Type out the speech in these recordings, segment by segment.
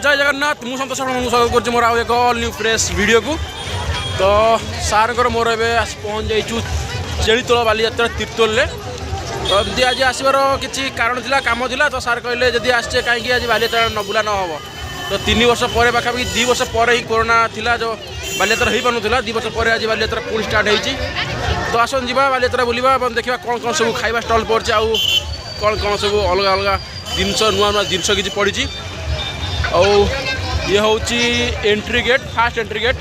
जय जगन्नाथ मु सतोष स्वागत कर मोर एक ऑल न्यू फ्रेश वीडियो को। तो सार मोर ए पहुँच जाइचु चेलीतोल बालीजात्रा तीर्तोल। तो एमती आज आसबार किसी कारण था कम था। तो सार कहले जदि आसचे कहीं आज बालीजात्रा न बुला न हम तो 3 वर्ष पर पाखापाखि 2 वर्ष पर ही कोरोना थिला जो बालीजात्रा हो पानुला 2 वर्ष पर आज बालीजात्रा पुणी स्टार्ट होती। तो आसन जा बालीजात्रा बुलवा देखा कौन कौन सब खाଇବା स्टल पड़ी आउ कौन कौन सब अलग अलग जिनस नुआ नुआ जिनस किसी पड़ी। ये हूँ entry gate fast entry gate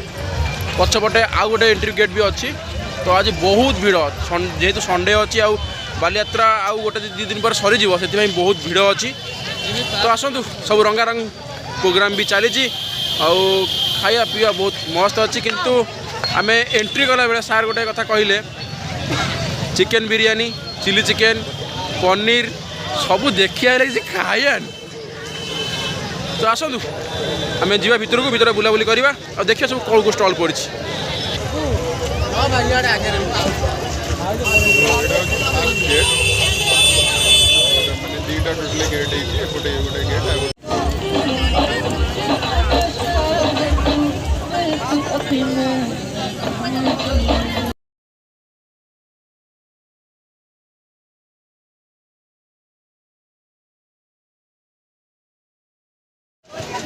पछपटे आउ गोटे एंट्री गेट भी अच्छी। तो आज बहुत भीड़ जेहेतु संडे अच्छी आउ बालीजात्रा आउ गोटे 2 दिन पर सरीज से बहुत भीड़ अच्छी। तो आसतु सब रंगारंग प्रोग्राम भी चली खाया पीवा बहुत मस्त अच्छी। किंतु आम एंट्री कला बेले सार गोटे कथा कहले chicken biryani chilli chicken paneer सबू देखिए लगे खाया। तो आसतु आम जा भर बुलाबुली करवा और देखिए सब कौन को स्टल पड़ी।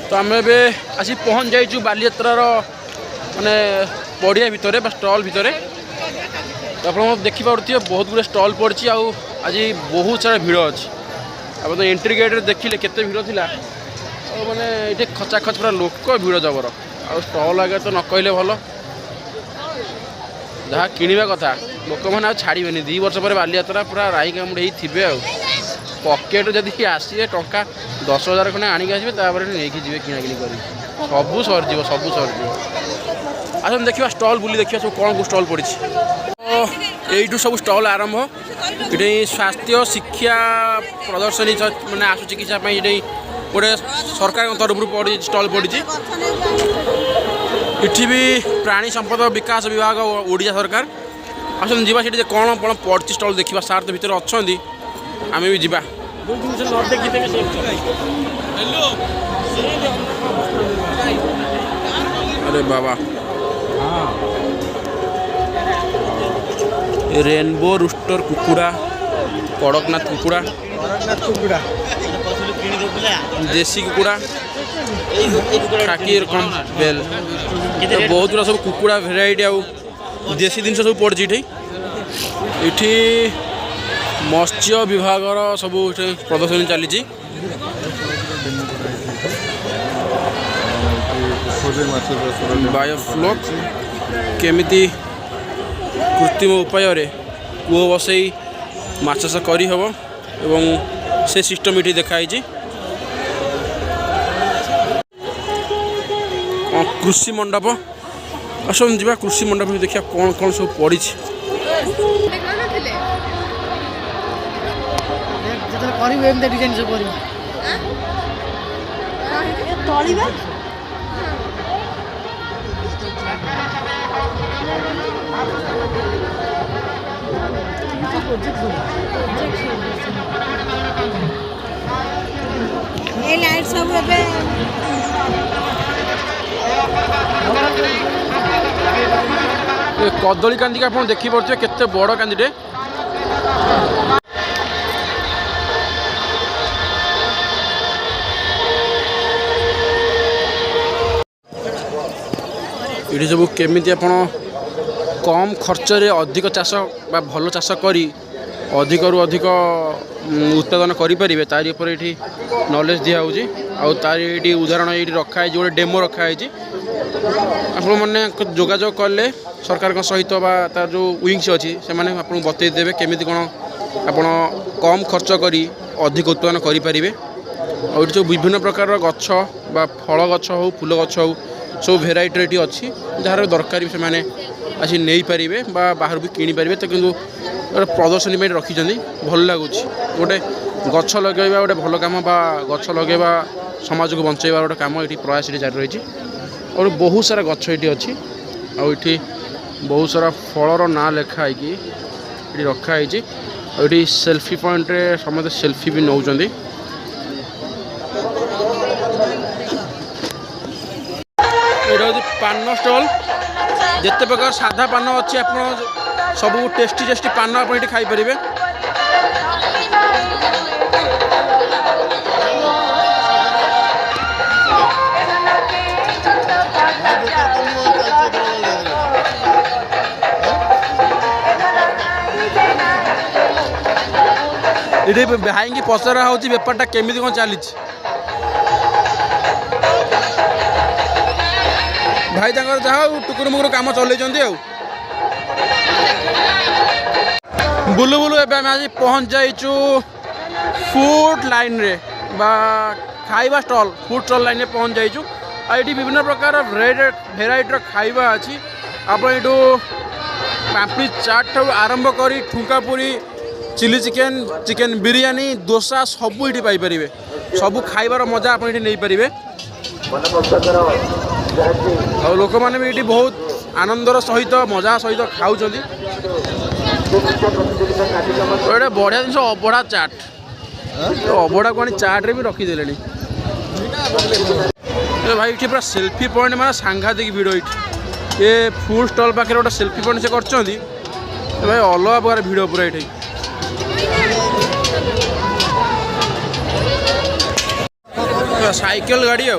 तो आम ए आसी पहुँच जाइचु बालीजात्रार माने पड़िया भितर स्टल भितर। तो आप देखिपे बहुत गुड़े स्टल पड़ी आज बहुत सारा भीड़ अच्छी। आप तो एंट्री गेट देखिले केते भीड़ थिला माने ये खचाखच पूरा लोक भीड़ जबर आ स्टल आगे तो न कहले भल जहाँ किणवा कथा लोक मैंने छाड़े 2 वर्ष पर बालीजात्रा पूरा राई कामुड़ी थे। पकेट जदि आसवे टंका 10,000 खंडे आणिक आसवे नहीं जी किणाकिणी कर सबू सरज सबू सरज। आस देखा स्टल बुली देखिए सब कौन को स्टल पड़ी। तो यू सब स्टल आरंभ ये स्वास्थ्य शिक्षा प्रदर्शनी मैंने आसु चिकित्सा ये गोटे सरकार तरफ पड़ी स्टल पड़ी। इठी भी प्राणी संपद विकास विभाग ओडिशा सरकार आसन जीवा से कौन कौन पड़ी स्टल देखा। सार तो भीतर अच्छा आम भी जा अरे बाबा रेनबो रूस्टर कुकुड़ा कड़कनाथ कुकुड़ा देसी कुकुड़ा खाकी रकम बेल तो बहुत गुड़ा सब कुकुड़ा भेराइटी आउ देसी जिन सब पड़ी। ये मत्स्य विभाग सब प्रदर्शनी चली बायोफ्लॉक केमिति कृत्रिम उपाय कूह बसई माछ चाष करहब एवं से सिस्टम ये देखाई। कृषि मंडप आसन जा कृषि मंडप देखिए कौन कौन सब पड़ी। डिजाइन सब लाइट सब कदली कांदी का आप देखिपे केते बड़ कांदीटे। ये सब केमिति आप कम खर्च रे अधिक चाष बा भल चाष करी अधिक रु अधिक उत्पादन करें तारी उपर ये नॉलेज दिखाई आरी उदाहरण ये रखाई जो डेमो रखाई। आप मैंने जोगाजोग कले सरकार सहित तार जो विंग्स अच्छी से आपको बतईदेवे केमी कौन आप कम खर्च करी अधिक उत्पादन करें। और जो विभिन्न प्रकार गछ बा फल गछ हो फूल गछ हो सब भेराइटी अच्छी जार दरकार से मैंने आसी नहीं पारे बाहर भी किनी पारे। तो किंतु प्रदर्शनी में रखी भल लगुच गोटे गछ लगेवा गोटे भल कम बा गछ लगेवा समाज को बंचाइबा गोटे कम ये प्रयास ये जारी रही। और बहुत सारा गछ ये अच्छी आठी बहुत सारा फलर ना लिखाई ये रखाई। और ये सेल्फी पॉइंट रे समस्त सेल्फी भी नौकरी। पान स्टॉल जिते प्रकार साधा पान अच्छी आप सब टेस्टी टेस्टी पान आप खाई पारे। ये भाई की पचरा हो बेपारटा केमी कौन चली भाई जहाँ टुकुर मुकुर कम चल बुलू बुलू एवं आज पहुँच जाइचु फूड लाइन रे बा खाइबा स्टॉल फूड स्टॉल लाइन में पहुँच जाइचु। ये विभिन्न प्रकार भेराइटर खाइबा अच्छी आप पापड़ी चाट आरंभ कर ठुंका पूरी chilli chicken chicken biryani dosa सबू ये पाइपर सबू खाइबार मजा आप नहीं पारे। और लोक मैंने भी ये बहुत आनंदर सहित मजा सहित खाऊँ। ये बढ़िया जिन अबड़ा चाट अबड़ा को चाट रे भी रखीदे भाई ये पूरा सेल्फी पॉइंट माने सांघातिक भिड़ ये फूड स्टॉल पाखे गोटे सेल्फी पॉइंट से कर भाई अलग प्रकार भिड़ पूरा ये साइकेल गाड़ी आ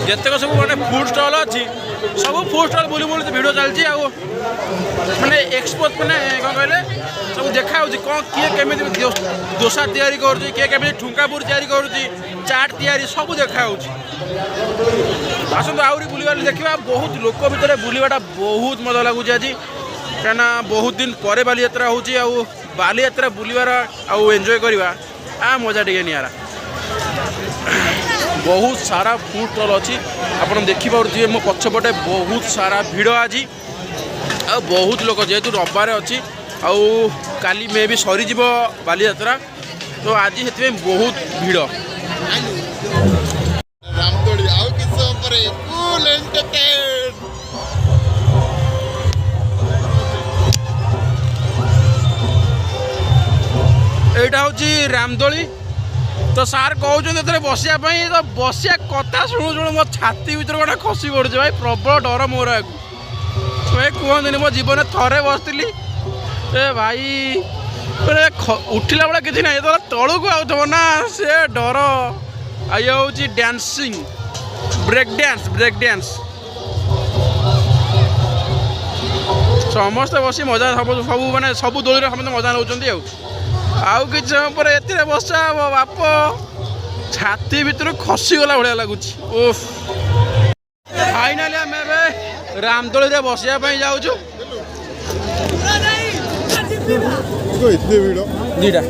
जितक सब मैंने फूड स्टॉल अच्छी सब फूड स्टॉल बुली बुली भिड चलती मैंने एक्सपोज मैंने कौन कहले सब देखा कौन किए केमी डोसा तैयारी कर ठुंका पूरी तैयारी कर चाट तैयारी सब देखा आसतु आहरी बुलवार देखा बहुत लोक भितर बुलवाटा बहुत मजा लगुच आज कहीं बहुत दिन पर बालीयात्रा हो बालीयात्रा बुलवार आउ एंजॉय करवा आ मजा टे निरा बहुत सारा फूड स्टॉल अच्छी आपन देखिपे मो पछपटे बहुत सारा भिड़ आज आ बहुत लोग जेहेतु रविवार अच्छी आउ काली मे भी सरीज बालीयात्रा तो आज से बहुत भिड़ यहाँ हूँ रामदोली तो सार कहते बसिया तो बसिया कथा शुणु शुणु मो छाती भर गोटे खसी पड़े भाई प्रबल डर मोर भाई कहते मो जीवन थरे बसती ए भाई उठला बेला कि ना ये तलू को आउ ना से डर ये हूँ डांसिंग ब्रेक डांस समस्ते बस मजा सब सब माने सब दोली समस्त मजा नौ आउ कि समय पर एते बसा हम बाप छाती भितर खसीगला भाया लगुच ओफ फाइनाली आम रामदोली रे बसिया जाऊँ दीटा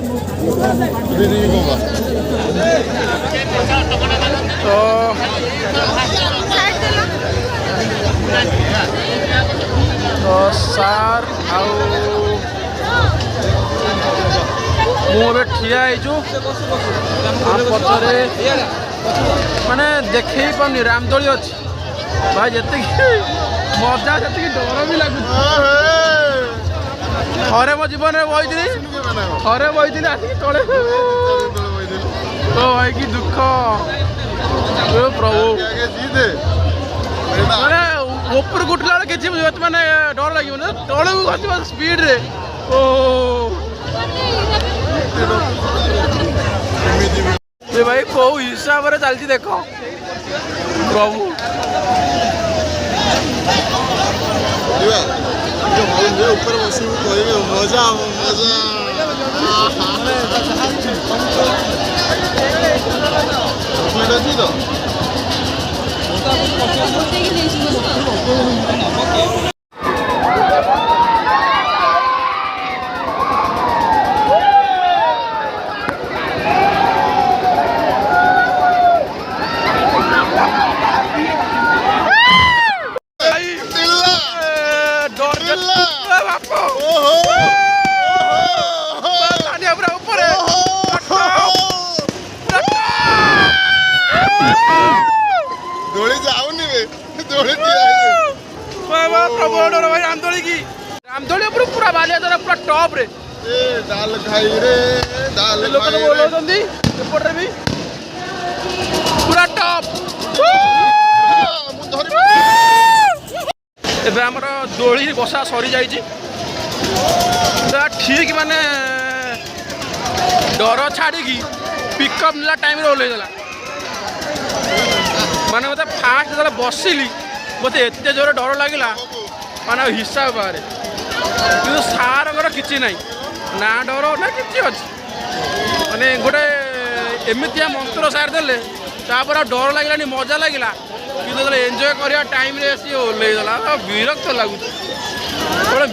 तो सार मुझे ठिया पचरे माने देखे पानी रामदोली अच्छी भाई जी मजा जी डर भी लगुच थे मो जीवन में बही थे बही आसिक तले तो भाई कि दुख प्रभु मैंने ऊपर उठला कि मैंने डर लगे तले को खस स्पीड रे ओ भाई कौ हिसाब से चलती देख प्रभु ऊपर बस मजा रामदोली पूरा बालिया पूरा टॉप रे दाल खाई रे दाल लोक तो बोलौछंती एपटे भी पूरा टॉप एबे हमर दोली बसा सरी जाइछि ठीक माने डर छाड़ी पिकअप ना टाइम रे ओल्लै देला माने मते फास्ट जरा बसिली मते एते जोर डर लागिला माने हिसाब बारे कि सार किसी ना ना डर ना कि अच्छी माने गोटे एमती मंत्र सार देले तापर डर लगे मजा लगे कि एंजॉय करवा टाइम सी ओल्लैला विरक्त लगुच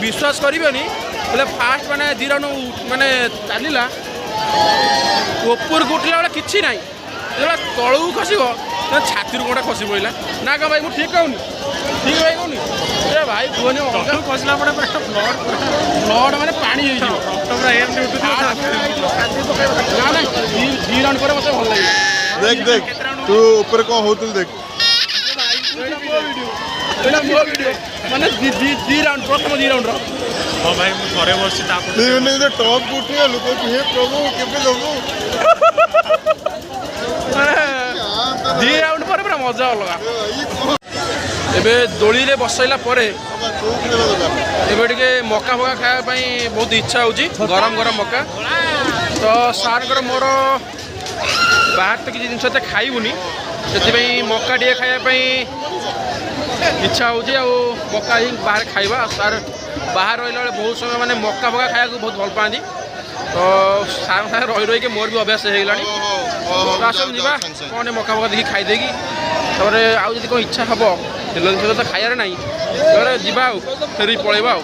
विश्वास करेनि बोले फास्ट मैंने 2 राउंड मैंने चलला ऊपर उठला बेले कि ना जो तलू खसब छाती गोटे खसी पड़ा ना क्या भाई मुझे ठीक कहूनी ठीक भाई कहूनी ए भाई कहनी खसला ब्लड मैंने पानी ना 2 राउंड पर मत भल लगे देख देख तू ऊपर कौन होतल देख माने 2 राउंड प्रथम 2 राउंड हाँ भाई मुझे थोड़े बस टॉप उठी लोक हे प्रभु केबे दबु 2 राउंड पर पूरा मजा अलगा एबे दोली रे बसैला परे एबे टिके मक्का फका खाया बहुत इच्छा होची गरम गरम मक्का तो सार मोर बाहर तो किसी जिनस खाइबुनी से मक्का टे खाया इच्छा हो मक्का ही बाहर खाइबा सार बाहर रहा बेले बहुत समय माने मक्का फका खाया बहुत भल पाती तो सार साथ रही रही मोर भी अभ्यास हो गला आसम जा कौन मक्का फका देखिए खाईदे तापर आउ कौन इच्छा हम तेल जिन तो खायार ना जा फेरी पलैबा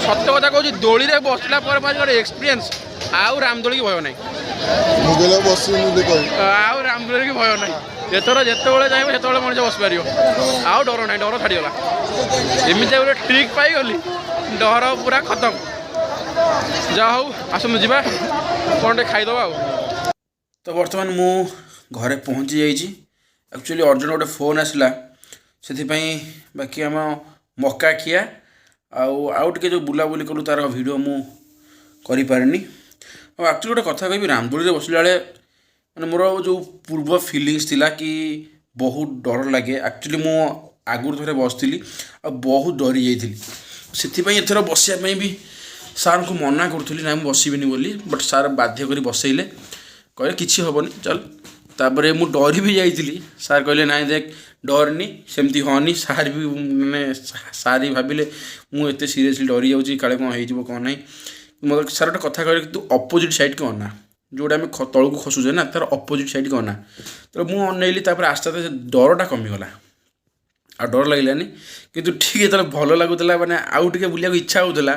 सत्य कथा कहूँ दोली रे बसला गोटे एक्सपीरियंस आउ रामदोली की भय ना आउ रामदोली की भय ना एथर जिते चाहिए से मनीष बस पार आउ डर ना डर छाड़गला एमती गोटे ट्रिक पाईगली डर पूरा खत्म जा हूँ आसतु जा कौन खाईदबा तो बर्तमान मु घरे पहुँची जाइए एक्चुअली अर्जेंट गोटे फोन आसला से बाकी आम मक्का खिया आउ टे जो बुलाबुली कलु तार भिड मु करें एक्चुअली गोटे कथा कह रामदोली बसला बेले मैंने मोर जो पूर्व फिलिंग्स थिला कि बहुत डर लगे एक्चुअली मु आगुरी थे बसती बहुत डरी जाइली से एथर बसापी भी सार को मना करूँ ना बसबिनी बोली बट सार बाध्य कर बसैले कहे किसी हेनी चल तापर मु डरी भी जाइली सार कहले ना देख डरनी सेमती हनी सार भी मैंने सार ही भाविले मुझे सीरीयसली डरी जाऊँगी काले कौन हो कौन ना ମୋତେ ସାର୍ ଗୋଟେ କଥା କହିଲେ ତୁ ଅପୋଜିଟ୍ ସାଇଡ଼୍କି ଅନା, ଯେଉଁଟା ଆମେ ତଳକୁ ଖସୁଛେ ନା ତାର ଅପୋଜିଟ୍ ସାଇଡ଼୍କି ଅନା। ତ ମୁଁ ଅନେଇଲି, ତାପରେ ଆସ୍ତେ ଆସ୍ତେ ସେ ଡରଟା କମିଗଲା, ଆଉ ଡର ଲାଗିଲାନି। କିନ୍ତୁ ଠିକ୍ ଯେତେବେଳେ ଭଲ ଲାଗୁଥିଲା, ମାନେ ଆଉ ଟିକେ ବୁଲିବାକୁ ଇଚ୍ଛା ହେଉଥିଲା,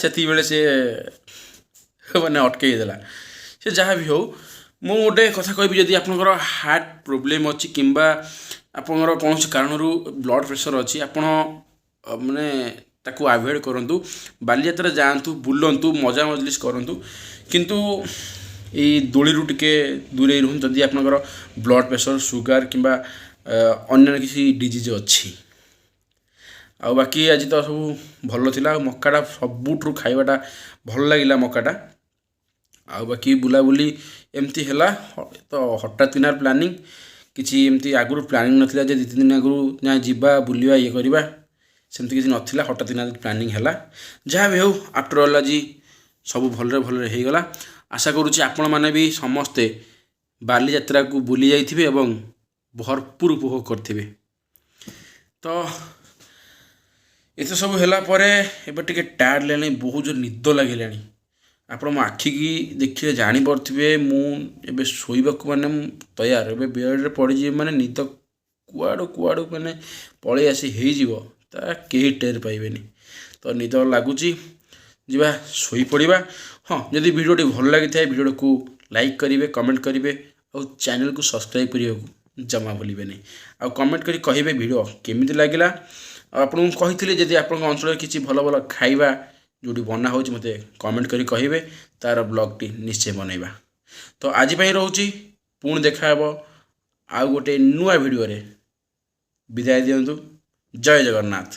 ସେତିକିବେଳେ ସେ ମାନେ ଅଟକେଇ ଦେଲା। ସେ ଯାହା ବି ହେଉ, ମୁଁ ଗୋଟେ କଥା କହିବି, ଯଦି ଆପଣଙ୍କର ହାର୍ଟ ପ୍ରୋବ୍ଲେମ୍ ଅଛି କିମ୍ବା ଆପଣଙ୍କର କୌଣସି କାରଣରୁ ବ୍ଲଡ଼ ପ୍ରେସର୍ ଅଛି, ଆପଣ ମାନେ ତାକୁ ଆଭଏଡ଼ କରନ୍ତୁ। ବାଲିଯାତ୍ରା ଯାଆନ୍ତୁ, ବୁଲନ୍ତୁ, ମଜା ମଜଲିସ୍ କରନ୍ତୁ, କିନ୍ତୁ ଏଇ ଦୋଳିରୁ ଟିକେ ଦୂରେଇ ରୁହନ୍ତୁ ଯଦି ଆପଣଙ୍କର ବ୍ଲଡ଼ ପ୍ରେସର୍, ସୁଗାର କିମ୍ବା ଅନ୍ୟାନ୍ୟ କିଛି ଡିଜିଜ୍ ଅଛି। ଆଉ ବାକି ଆଜି ତ ସବୁ ଭଲ ଥିଲା। ଆଉ ମକାଟା ସବୁଠୁ ଖାଇବାଟା ଭଲ ଲାଗିଲା ମକାଟା। ଆଉ ବାକି ବୁଲାବୁଲି ଏମିତି ହେଲା, ତ ହଠାତ୍ କିନା ପ୍ଲାନିଂ, କିଛି ଏମିତି ଆଗରୁ ପ୍ଲାନିଂ ନଥିଲା ଯେ 2-3 ଦିନ ଆଗରୁ ନା ଯିବା ବୁଲିବା ଇଏ କରିବା, ସେମିତି କିଛି ନଥିଲା। ହଠାତ୍ କିନା ପ୍ଲାନିଂ ହେଲା। ଯାହା ବି ହେଉ, ଆଫ୍ଟର ଅଲ୍ ଆଜି ସବୁ ଭଲରେ ଭଲରେ ହେଇଗଲା। ଆଶା କରୁଛି ଆପଣମାନେ ବି ସମସ୍ତେ ବାଲିଯାତ୍ରାକୁ ବୁଲି ଯାଇଥିବେ ଏବଂ ଭରପୁର ଉପଭୋଗ କରିଥିବେ। ତ ଏତେ ସବୁ ହେଲା ପରେ ଏବେ ଟିକେ ଟାୟାର୍ଡ଼ ଲାଗିଲାଣି, ବହୁତ ଜୋର ନିଦ ଲାଗିଲାଣି। ଆପଣ ମୋ ଆଖିକି ଦେଖିଲେ ଜାଣିପାରୁଥିବେ, ମୁଁ ଏବେ ଶୋଇବାକୁ ମାନେ ମୁଁ ତୟାର। ଏବେ ବେଡ଼୍ରେ ପଡ଼ିଯିବି ମାନେ ନିଦ କୁଆଡ଼ୁ କୁଆଡ଼ୁ ମାନେ ପଳେଇ ଆସି ହେଇଯିବ, ତା କେହି ଟେର ପାଇବେନି। ତ ନିଦ ଲାଗୁଛି, ଯିବା ଶୋଇପଡ଼ିବା। ହଁ, ଯଦି ଭିଡ଼ିଓଟି ଭଲ ଲାଗିଥାଏ ଭିଡ଼ିଓକୁ ଲାଇକ୍ କରିବେ, କମେଣ୍ଟ କରିବେ, ଆଉ ଚ୍ୟାନେଲକୁ ସବସ୍କ୍ରାଇବ୍ କରିବାକୁ ଜମା ଭୁଲିବେନି। ଆଉ କମେଣ୍ଟ କରି କହିବେ ଭିଡ଼ିଓ କେମିତି ଲାଗିଲା। ଆଉ ଆପଣଙ୍କୁ କହିଥିଲି, ଯଦି ଆପଣଙ୍କ ଅଞ୍ଚଳରେ କିଛି ଭଲ ଭଲ ଖାଇବା ଯେଉଁଠି ବନା ହେଉଛି ମୋତେ କମେଣ୍ଟ କରି କହିବେ, ତା'ର ବ୍ଲଗ୍ଟି ନିଶ୍ଚୟ ବନେଇବା। ତ ଆଜି ପାଇଁ ରହୁଛି, ପୁଣି ଦେଖା ହେବ ଆଉ ଗୋଟେ ନୂଆ ଭିଡ଼ିଓରେ। ବିଦାୟ ଦିଅନ୍ତୁ। ଜୟ ଜଗନ୍ନାଥ।